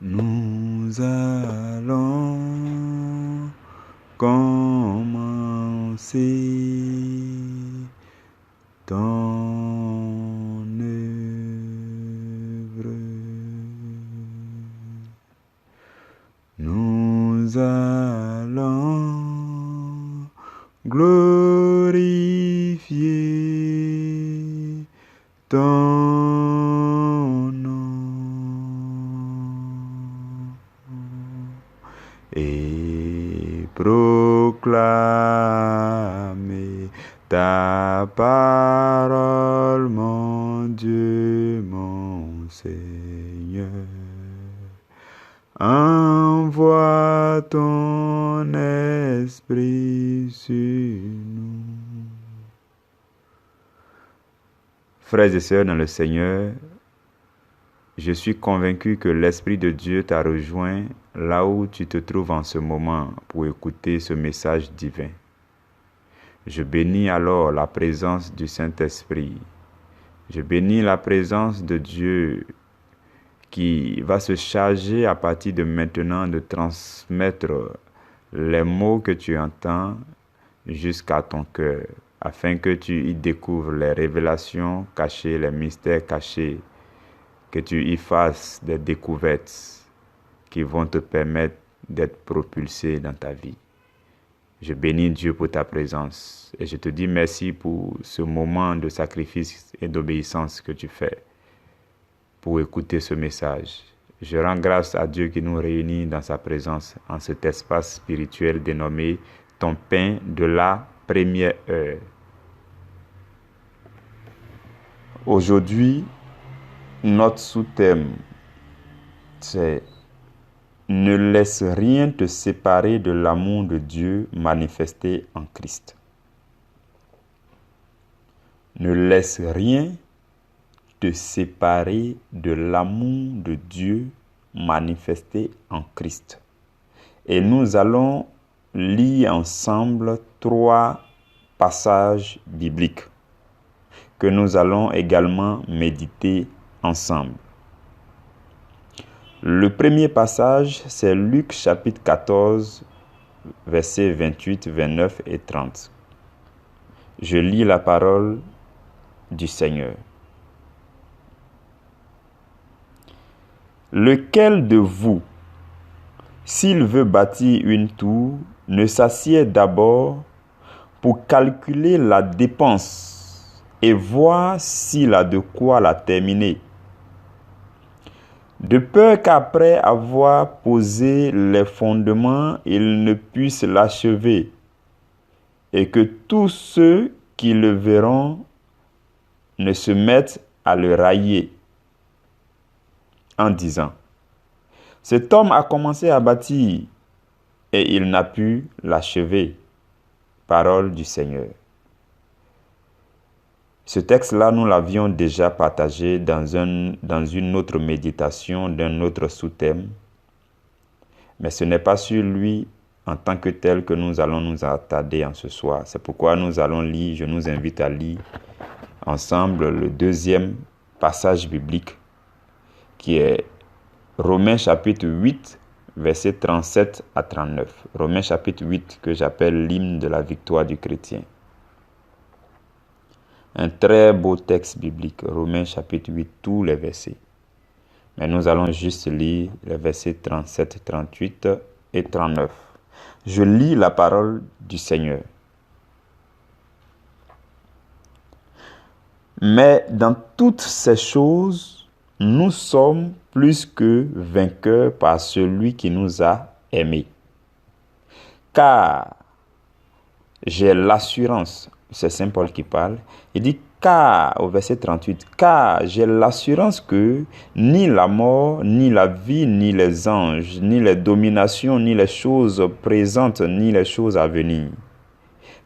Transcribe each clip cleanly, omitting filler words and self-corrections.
Nous allons commencer ton œuvre. Nous allons glorifier ton nom et proclamer ta parole, mon Dieu, mon Seigneur. Envoie ton esprit sur nous. Frères et sœurs dans le Seigneur, je suis convaincu que l'Esprit de Dieu t'a rejoint là où tu te trouves en ce moment pour écouter ce message divin. Je bénis alors la présence du Saint-Esprit. Je bénis la présence de Dieu qui va se charger à partir de maintenant de transmettre les mots que tu entends jusqu'à ton cœur, afin que tu y découvres les révélations cachées, les mystères cachés, que tu y fasses des découvertes qui vont te permettre d'être propulsé dans ta vie. Je bénis Dieu pour ta présence et je te dis merci pour ce moment de sacrifice et d'obéissance que tu fais pour écouter ce message. Je rends grâce à Dieu qui nous réunit dans sa présence en cet espace spirituel dénommé ton pain de la première heure. Aujourd'hui, notre sous-thème, c'est « Ne laisse rien te séparer de l'amour de Dieu manifesté en Christ ». Ne laisse rien te séparer de l'amour de Dieu manifesté en Christ. Et nous allons lire ensemble 3 passages bibliques que nous allons également méditer ensemble. Le premier passage, c'est Luc chapitre 14, versets 28, 29 et 30. Je lis la parole du Seigneur. Lequel de vous, s'il veut bâtir une tour, ne s'assied d'abord pour calculer la dépense et voir s'il a de quoi la terminer, de peur qu'après avoir posé les fondements, il ne puisse l'achever, et que tous ceux qui le verront ne se mettent à le railler, en disant, cet homme a commencé à bâtir et il n'a pu l'achever. Parole du Seigneur. Ce texte-là, nous l'avions déjà partagé dans une autre méditation d'un autre sous-thème, mais ce n'est pas sur lui en tant que tel que nous allons nous attarder en ce soir. C'est pourquoi nous allons lire, je nous invite à lire ensemble le deuxième passage biblique qui est Romains chapitre 8, versets 37 à 39. Romains chapitre 8 que j'appelle l'hymne de la victoire du chrétien. Un très beau texte biblique, Romains chapitre 8, tous les versets. Mais nous allons juste lire les versets 37, 38 et 39. Je lis la parole du Seigneur. Mais dans toutes ces choses, nous sommes plus que vainqueurs par celui qui nous a aimés. Car j'ai l'assurance, c'est Saint Paul qui parle, il dit car, au verset 38, car j'ai l'assurance que ni la mort, ni la vie, ni les anges, ni les dominations, ni les choses présentes, ni les choses à venir,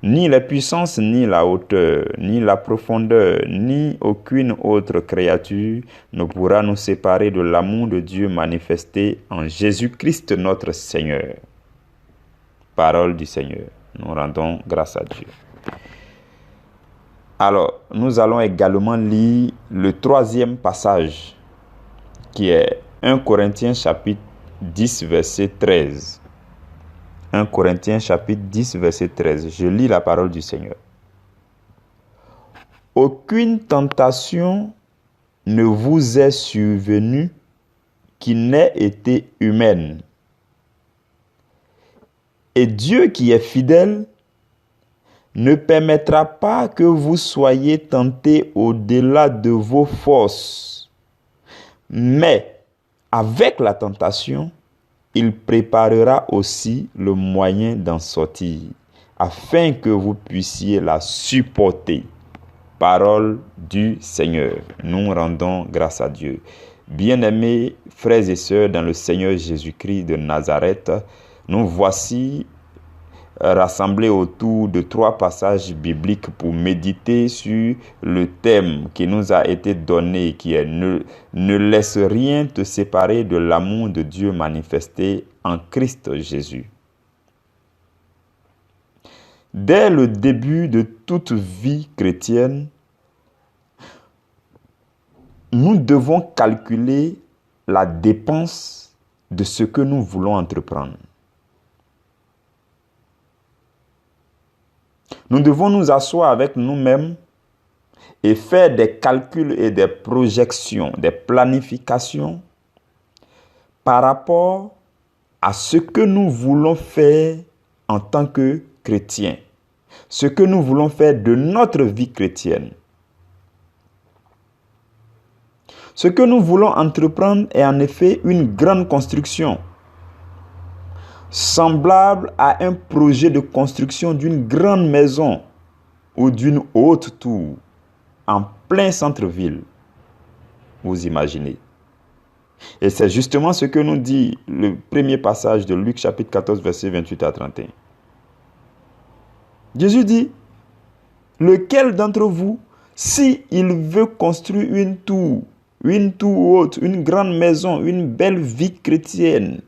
ni les puissances, ni la hauteur, ni la profondeur, ni aucune autre créature ne pourra nous séparer de l'amour de Dieu manifesté en Jésus-Christ notre Seigneur. Parole du Seigneur. Nous rendons grâce à Dieu. Alors, nous allons également lire le troisième passage qui est 1 Corinthiens chapitre 10, verset 13. 1 Corinthiens chapitre 10, verset 13. Je lis la parole du Seigneur. Aucune tentation ne vous est survenue qui n'ait été humaine. Et Dieu qui est fidèle ne permettra pas que vous soyez tentés au-delà de vos forces. Mais avec la tentation, il préparera aussi le moyen d'en sortir, afin que vous puissiez la supporter. Parole du Seigneur. Nous rendons grâce à Dieu. Bien-aimés frères et sœurs dans le Seigneur Jésus-Christ de Nazareth, nous voici rassemblés autour de 3 passages bibliques pour méditer sur le thème qui nous a été donné, qui est ne laisse rien te séparer de l'amour de Dieu manifesté en Christ Jésus. Dès le début de toute vie chrétienne, nous devons calculer la dépense de ce que nous voulons entreprendre. Nous devons nous asseoir avec nous-mêmes et faire des calculs et des projections, des planifications par rapport à ce que nous voulons faire en tant que chrétiens, ce que nous voulons faire de notre vie chrétienne. Ce que nous voulons entreprendre est en effet une grande construction, semblable à un projet de construction d'une grande maison ou d'une haute tour en plein centre-ville. Vous imaginez. Et c'est justement ce que nous dit le premier passage de Luc chapitre 14, versets 28 à 31. Jésus dit, lequel d'entre vous, si il veut construire une tour haute, une grande maison, une belle vie chrétienne,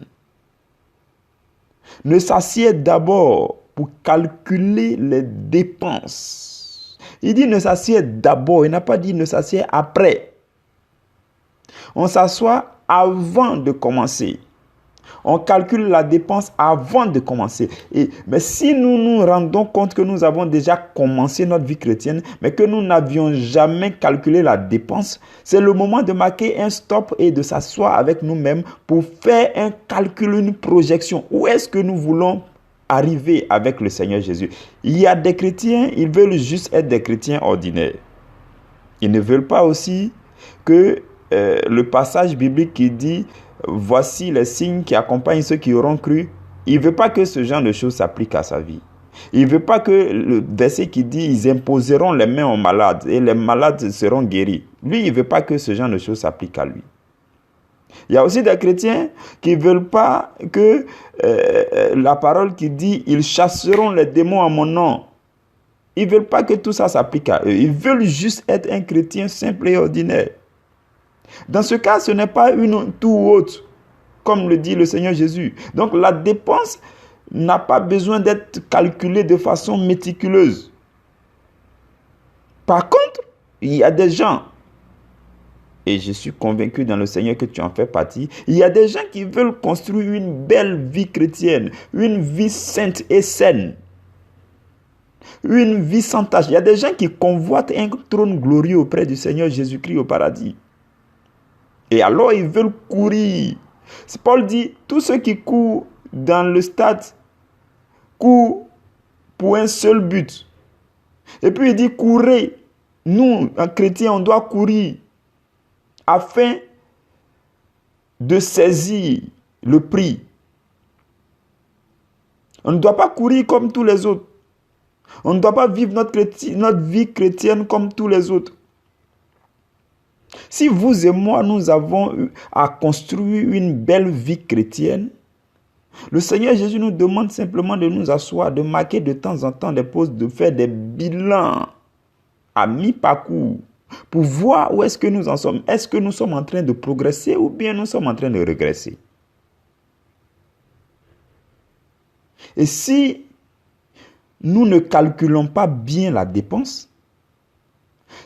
ne s'assied d'abord pour calculer les dépenses. Il dit ne s'assied d'abord, il n'a pas dit ne s'assied après. On s'assoit avant de commencer. On calcule la dépense avant de commencer. Mais si nous nous rendons compte que nous avons déjà commencé notre vie chrétienne, mais que nous n'avions jamais calculé la dépense, c'est le moment de marquer un stop et de s'asseoir avec nous-mêmes pour faire un calcul, une projection. Où est-ce que nous voulons arriver avec le Seigneur Jésus? Il y a des chrétiens, ils veulent juste être des chrétiens ordinaires. Ils ne veulent pas aussi que le passage biblique qui dit voici les signes qui accompagnent ceux qui auront cru. Il ne veut pas que ce genre de choses s'applique à sa vie. Il ne veut pas que le verset qui dit ils imposeront les mains aux malades et les malades seront guéris. Lui, il ne veut pas que ce genre de choses s'applique à lui. Il y a aussi des chrétiens qui ne veulent pas que la parole qui dit ils chasseront les démons à mon nom. Ils ne veulent pas que tout ça s'applique à eux. Ils veulent juste être un chrétien simple et ordinaire. Dans ce cas, ce n'est pas une tour haute, comme le dit le Seigneur Jésus. Donc la dépense n'a pas besoin d'être calculée de façon méticuleuse. Par contre, il y a des gens, et je suis convaincu dans le Seigneur que tu en fais partie, il y a des gens qui veulent construire une belle vie chrétienne, une vie sainte et saine, une vie sans tache. Il y a des gens qui convoitent un trône glorieux auprès du Seigneur Jésus-Christ au paradis. Et alors, ils veulent courir. Paul dit, tous ceux qui courent dans le stade courent pour un seul but. Et puis, il dit, courez. Nous, en chrétien, on doit courir afin de saisir le prix. On ne doit pas courir comme tous les autres. On ne doit pas vivre notre vie chrétienne comme tous les autres. Si vous et moi, nous avons à construire une belle vie chrétienne, le Seigneur Jésus nous demande simplement de nous asseoir, de marquer de temps en temps des pauses, de faire des bilans à mi-parcours pour voir où est-ce que nous en sommes. Est-ce que nous sommes en train de progresser ou bien nous sommes en train de régresser? Et si nous ne calculons pas bien la dépense,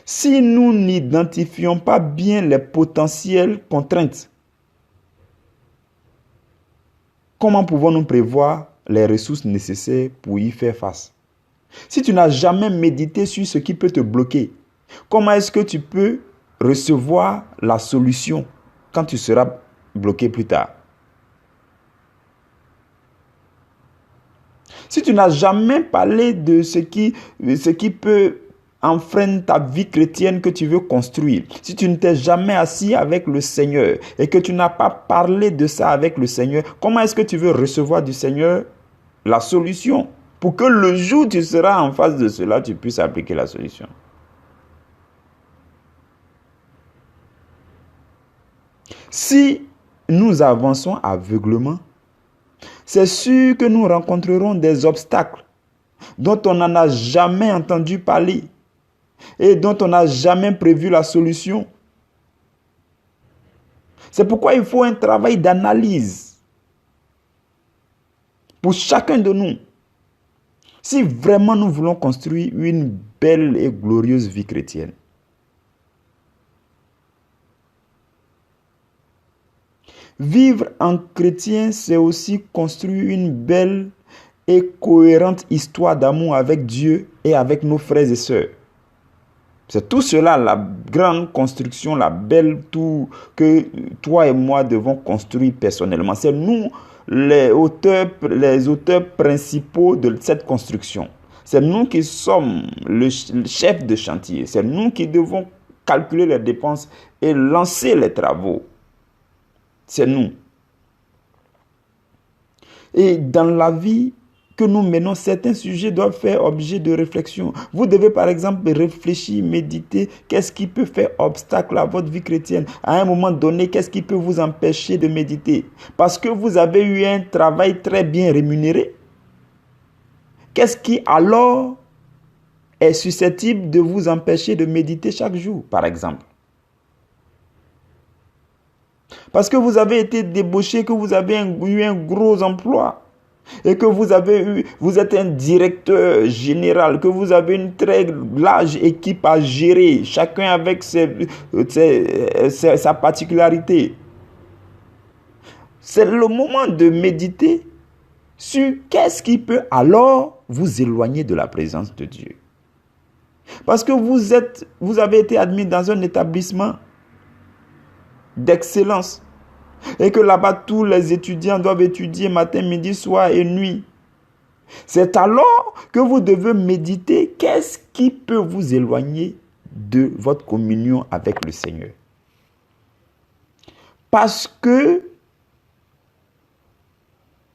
si nous n'identifions pas bien les potentielles contraintes, comment pouvons-nous prévoir les ressources nécessaires pour y faire face? Si tu n'as jamais médité sur ce qui peut te bloquer, comment est-ce que tu peux recevoir la solution quand tu seras bloqué plus tard? Si tu n'as jamais parlé de ce qui peut enfreindre ta vie chrétienne que tu veux construire, si tu ne t'es jamais assis avec le Seigneur et que tu n'as pas parlé de ça avec le Seigneur, comment est-ce que tu veux recevoir du Seigneur la solution pour que le jour où tu seras en face de cela, tu puisses appliquer la solution? Si nous avançons aveuglement, c'est sûr que nous rencontrerons des obstacles dont on n'en a jamais entendu parler et dont on n'a jamais prévu la solution. C'est pourquoi il faut un travail d'analyse pour chacun de nous. Si vraiment nous voulons construire une belle et glorieuse vie chrétienne. Vivre en chrétien, c'est aussi construire une belle et cohérente histoire d'amour avec Dieu et avec nos frères et sœurs. C'est tout cela, la grande construction, la belle tour que toi et moi devons construire personnellement. C'est nous les auteurs principaux de cette construction. C'est nous qui sommes le chef de chantier. C'est nous qui devons calculer les dépenses et lancer les travaux. C'est nous. Et dans la vie que nous menons, certains sujets doivent faire objet de réflexion. Vous devez par exemple réfléchir, méditer, qu'est-ce qui peut faire obstacle à votre vie chrétienne? À un moment donné, qu'est-ce qui peut vous empêcher de méditer? Parce que vous avez eu un travail très bien rémunéré. Qu'est-ce qui alors est susceptible de vous empêcher de méditer chaque jour, par exemple? Parce que vous avez été débauché, que vous avez eu un gros emploi et que vous êtes un directeur général, que vous avez une très large équipe à gérer, chacun avec sa particularité. C'est le moment de méditer sur qu'est-ce qui peut alors vous éloigner de la présence de Dieu. Parce que vous avez été admis dans un établissement d'excellence et que là-bas tous les étudiants doivent étudier matin, midi, soir et nuit. C'est alors que vous devez méditer qu'est-ce qui peut vous éloigner de votre communion avec le Seigneur. Parce que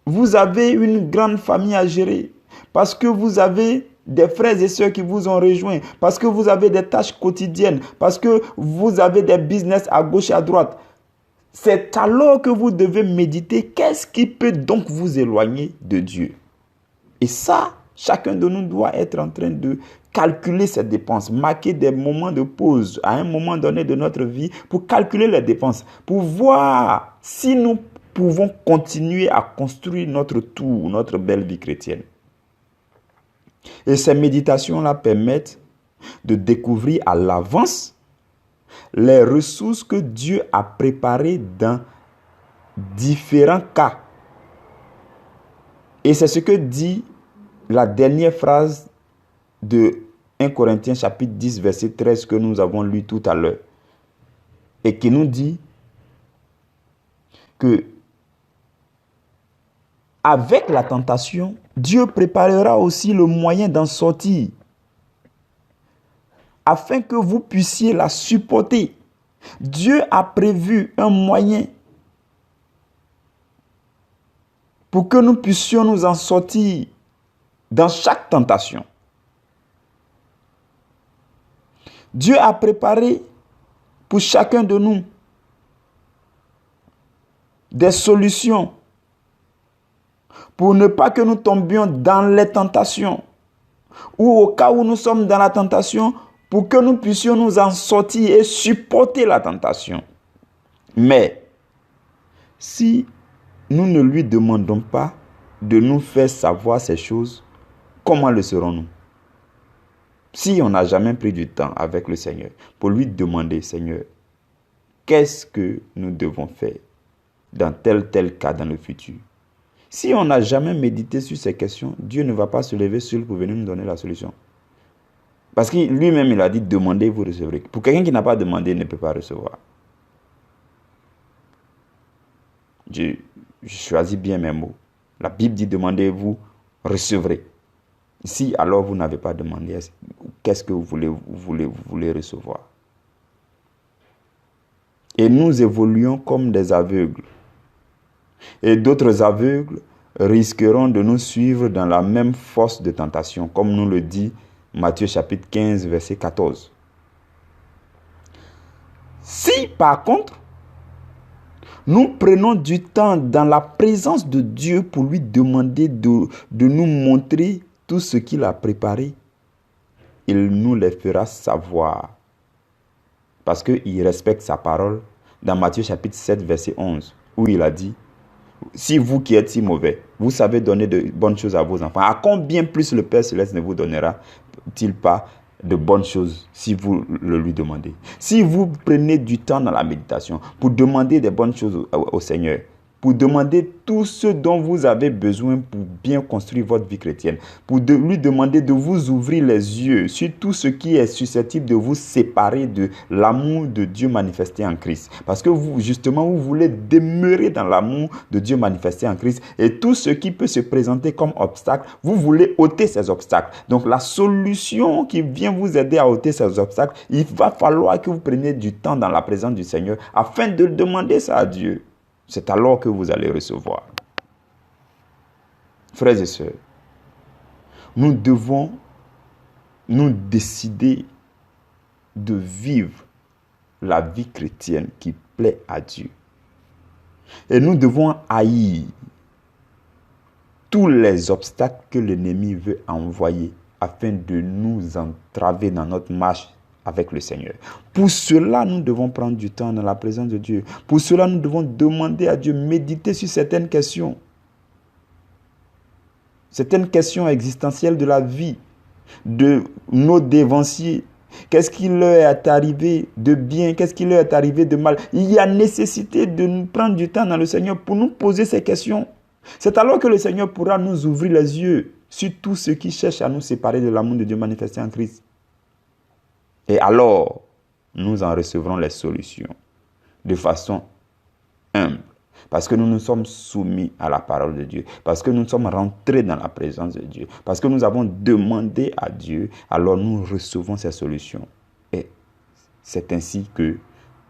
vous avez une grande famille à gérer, parce que vous avez des frères et sœurs qui vous ont rejoints, parce que vous avez des tâches quotidiennes, parce que vous avez des business à gauche et à droite. C'est alors que vous devez méditer qu'est-ce qui peut donc vous éloigner de Dieu. Et ça, chacun de nous doit être en train de calculer ses dépenses, marquer des moments de pause à un moment donné de notre vie pour calculer les dépenses, pour voir si nous pouvons continuer à construire notre tour, notre belle vie chrétienne. Et ces méditations-là permettent de découvrir à l'avance les ressources que Dieu a préparées dans différents cas. Et c'est ce que dit la dernière phrase de 1 Corinthiens chapitre 10, verset 13 que nous avons lu tout à l'heure. Et qui nous dit que avec la tentation, Dieu préparera aussi le moyen d'en sortir afin que vous puissiez la supporter. Dieu a prévu un moyen pour que nous puissions nous en sortir dans chaque tentation. Dieu a préparé pour chacun de nous des solutions pour ne pas que nous tombions dans les tentations ou au cas où nous sommes dans la tentation, pour que nous puissions nous en sortir et supporter la tentation. Mais si nous ne lui demandons pas de nous faire savoir ces choses, comment le serons-nous? Si on n'a jamais pris du temps avec le Seigneur pour lui demander, Seigneur, qu'est-ce que nous devons faire dans tel cas dans le futur? Si on n'a jamais médité sur ces questions, Dieu ne va pas se lever seul pour venir nous donner la solution. Parce que lui-même, il a dit, demandez, vous recevrez. Pour quelqu'un qui n'a pas demandé, il ne peut pas recevoir. Je choisis bien mes mots. La Bible dit, demandez, vous recevrez. Si alors vous n'avez pas demandé, qu'est-ce que vous voulez recevoir? Et nous évoluons comme des aveugles. Et d'autres aveugles risqueront de nous suivre dans la même fosse de tentation, comme nous le dit Matthieu chapitre 15, verset 14. Si par contre, nous prenons du temps dans la présence de Dieu pour lui demander de nous montrer tout ce qu'il a préparé, il nous les fera savoir. Parce qu'il respecte sa parole dans Matthieu chapitre 7, verset 11, où il a dit, si vous qui êtes si mauvais, vous savez donner de bonnes choses à vos enfants, à combien plus le Père Céleste ne vous donnera-t-il pas de bonnes choses si vous le lui demandez? Si vous prenez du temps dans la méditation pour demander des bonnes choses au Seigneur, pour demander tout ce dont vous avez besoin pour bien construire votre vie chrétienne, pour lui demander de vous ouvrir les yeux sur tout ce qui est susceptible de vous séparer de l'amour de Dieu manifesté en Christ. Parce que vous, justement, vous voulez demeurer dans l'amour de Dieu manifesté en Christ, et tout ce qui peut se présenter comme obstacle, vous voulez ôter ces obstacles. Donc la solution qui vient vous aider à ôter ces obstacles, il va falloir que vous preniez du temps dans la présence du Seigneur afin de demander ça à Dieu. C'est alors que vous allez recevoir. Frères et sœurs, nous devons nous décider de vivre la vie chrétienne qui plaît à Dieu. Et nous devons haïr tous les obstacles que l'ennemi veut envoyer afin de nous entraver dans notre marche avec le Seigneur. Pour cela, nous devons prendre du temps dans la présence de Dieu. Pour cela, nous devons demander à Dieu, méditer sur certaines questions. Certaines questions existentielles de la vie, de nos dévanciers. Qu'est-ce qui leur est arrivé de bien? Qu'est-ce qui leur est arrivé de mal? Il y a nécessité de nous prendre du temps dans le Seigneur pour nous poser ces questions. C'est alors que le Seigneur pourra nous ouvrir les yeux sur tout ce qui cherche à nous séparer de l'amour de Dieu manifesté en Christ. Et alors, nous en recevrons les solutions de façon humble. Parce que nous nous sommes soumis à la parole de Dieu. Parce que nous sommes rentrés dans la présence de Dieu. Parce que nous avons demandé à Dieu. Alors nous recevons ces solutions. Et c'est ainsi que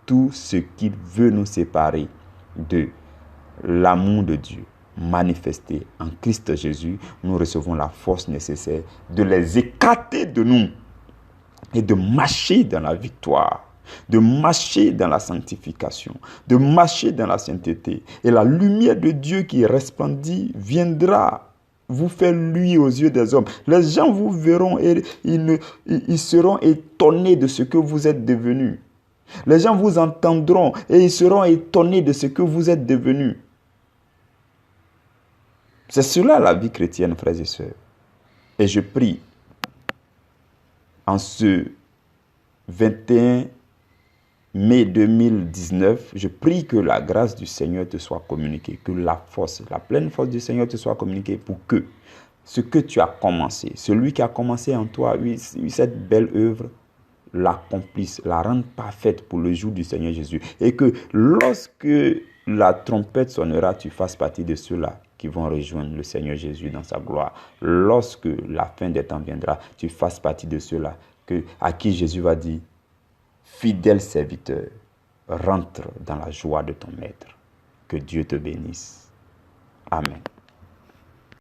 tout ce qui veut nous séparer de l'amour de Dieu manifesté en Christ Jésus, nous recevons la force nécessaire de les écarter de nous. Et de marcher dans la victoire, de marcher dans la sanctification, de marcher dans la sainteté. Et la lumière de Dieu qui resplendit viendra vous faire luire aux yeux des hommes. Les gens vous verront et ils seront étonnés de ce que vous êtes devenus. Les gens vous entendront et ils seront étonnés de ce que vous êtes devenus. C'est cela la vie chrétienne, frères et sœurs. Et je prie, en ce 21 mai 2019, je prie que la grâce du Seigneur te soit communiquée, que la force, la pleine force du Seigneur te soit communiquée pour que ce que tu as commencé, celui qui a commencé en toi, cette belle œuvre, l'accomplisse, la rende parfaite pour le jour du Seigneur Jésus. Et que lorsque la trompette sonnera, tu fasses partie de ceux-là qui vont rejoindre le Seigneur Jésus dans sa gloire. Lorsque la fin des temps viendra, tu fasses partie de ceux-là à qui Jésus va dire, fidèle serviteur, rentre dans la joie de ton maître. Que Dieu te bénisse. Amen.